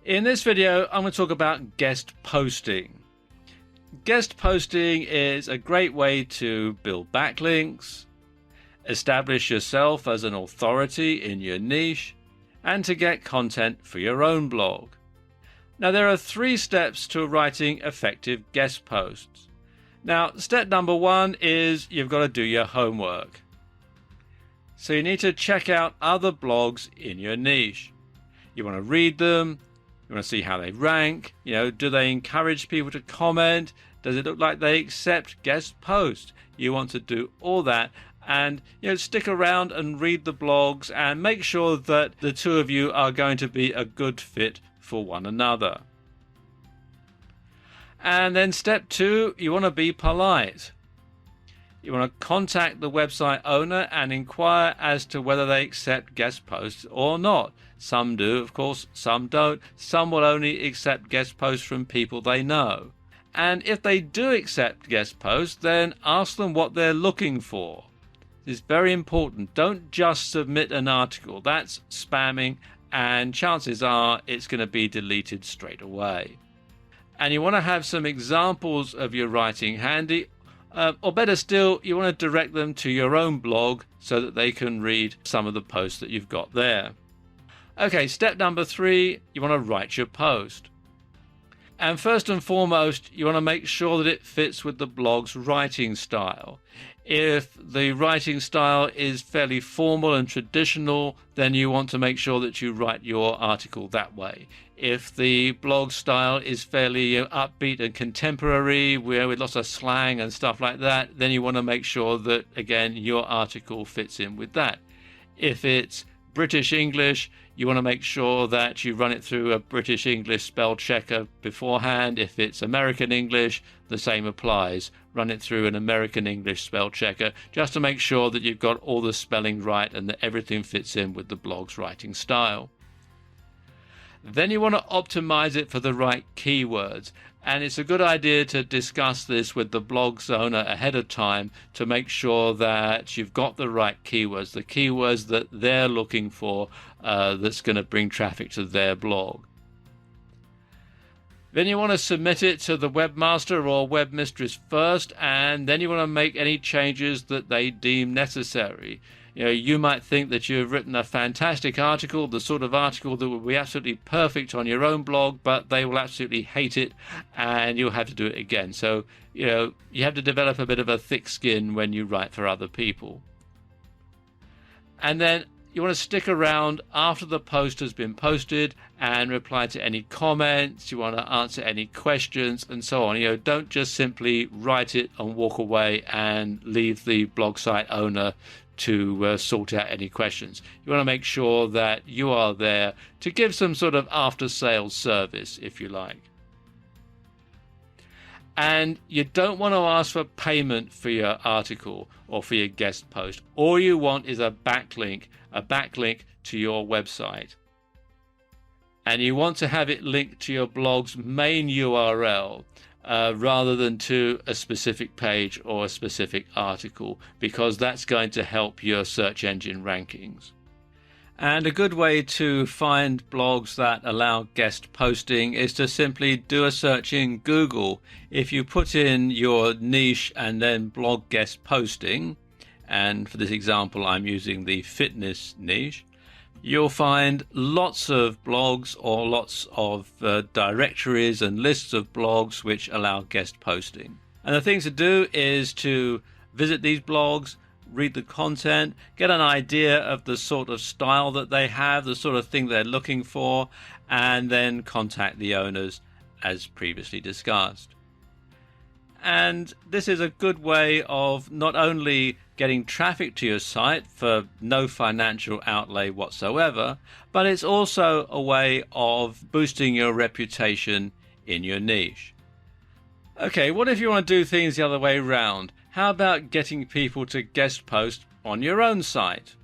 In this video, I'm going to talk about guest posting. Guest posting is a great way to build backlinks, establish yourself as an authority in your niche, and to get content for your own blog. Now, there are 3 steps to writing effective guest posts. Now, step number 1 is you've got to do your homework. So you need to check out other blogs in your niche. You want to read them. You want to see how they rank. Do they encourage people to comment? Does it look like they accept guest posts? You want to do all that and stick around and read the blogs and make sure that the two of you are going to be a good fit for one another. And then step 2, you want to be polite. You want to contact the website owner and inquire as to whether they accept guest posts or not. Some do, of course, some don't. Some will only accept guest posts from people they know. And if they do accept guest posts, then ask them what they're looking for. It's very important. Don't just submit an article. That's spamming, and chances are it's going to be deleted straight away. And you want to have some examples of your writing handy, or better still, you want to direct them to your own blog so that they can read some of the posts that you've got there. Okay, step number 3, you want to write your post. And first and foremost, you want to make sure that it fits with the blog's writing style. If the writing style is fairly formal and traditional, then you want to make sure that you write your article that way. If the blog style is fairly upbeat and contemporary, with lots of slang and stuff like that, then you want to make sure that, again, your article fits in with that. If it's British English, you want to make sure that you run it through a British English spell checker beforehand. If it's American English, the same applies. Run it through an American English spell checker just to make sure that you've got all the spelling right and that everything fits in with the blog's writing style. Then you want to optimize it for the right keywords. And it's a good idea to discuss this with the blog's owner ahead of time to make sure that you've got the right keywords, the keywords that they're looking for, that's going to bring traffic to their blog. Then you want to submit it to the webmaster or webmistress first, and then you want to make any changes that they deem necessary. You might think that you've written a fantastic article, the sort of article that will be absolutely perfect on your own blog, but they will absolutely hate it and you'll have to do it again. So, you have to develop a bit of a thick skin when you write for other people. And then you want to stick around after the post has been posted and reply to any comments. You want to answer any questions and so on. Don't just simply write it and walk away and leave the blog site owner to sort out any questions. You want to make sure that you are there to give some sort of after-sales service, if you like. And you don't want to ask for payment for your article or for your guest post. All you want is a backlink to your website. And you want to have it linked to your blog's main URL rather than to a specific page or a specific article, because that's going to help your search engine rankings. And a good way to find blogs that allow guest posting is to simply do a search in Google. If you put in your niche and then blog guest posting, and for this example I'm using the fitness niche, you'll find lots of blogs or lots of directories and lists of blogs which allow guest posting. And the thing to do is to visit these blogs, read the content, get an idea of the sort of style that they have, the sort of thing they're looking for, and then contact the owners as previously discussed. And this is a good way of not only getting traffic to your site for no financial outlay whatsoever, but it's also a way of boosting your reputation in your niche. Okay, what if you want to do things the other way around? How about getting people to guest post on your own site?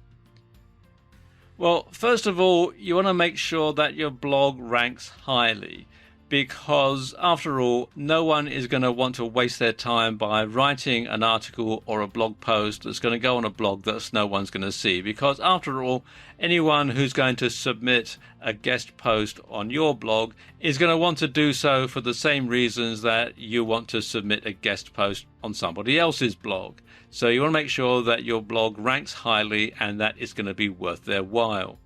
Well, first of all, you want to make sure that your blog ranks highly, because after all, no one is going to want to waste their time by writing an article or a blog post that's going to go on a blog that no one's going to see, because after all, anyone who's going to submit a guest post on your blog is going to want to do so for the same reasons that you want to submit a guest post on somebody else's blog. So you want to make sure that your blog ranks highly and that it's going to be worth their while.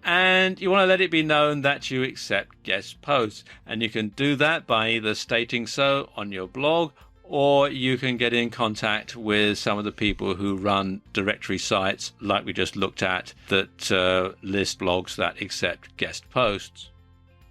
And you want to let it be known that you accept guest posts, and you can do that by either stating so on your blog, or you can get in contact with some of the people who run directory sites like we just looked at that list blogs that accept guest posts.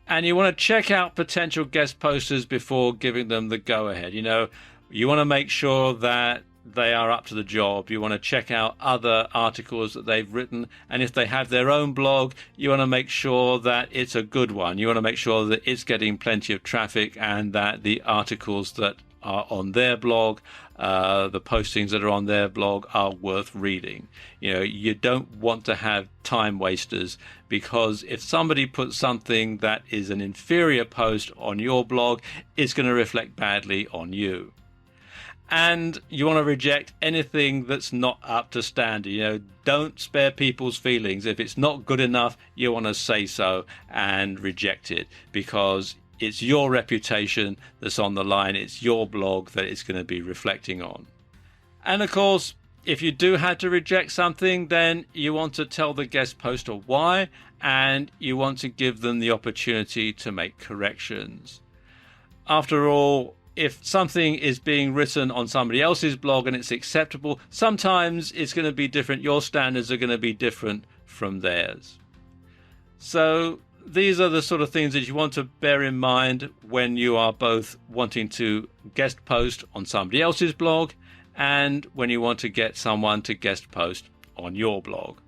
And you want to check out potential guest posters before giving them the go-ahead. You want to make sure that they are up to the job. You want to check out other articles that they've written, and if they have their own blog, you want to make sure that it's a good one. You want to make sure that it's getting plenty of traffic and that the articles that are on their blog, the postings that are on their blog, are worth reading. You don't want to have time wasters, because if somebody puts something that is an inferior post on your blog, it's going to reflect badly on you. And you want to reject anything that's not up to standard. Don't spare people's feelings. If it's not good enough, you want to say so and reject it, because it's your reputation that's on the line. It's your blog that it's going to be reflecting on. And of course, if you do have to reject something, then you want to tell the guest poster why, and you want to give them the opportunity to make corrections. After all, if something is being written on somebody else's blog and it's acceptable, sometimes it's going to be different. Your standards are going to be different from theirs. So these are the sort of things that you want to bear in mind when you are both wanting to guest post on somebody else's blog and when you want to get someone to guest post on your blog.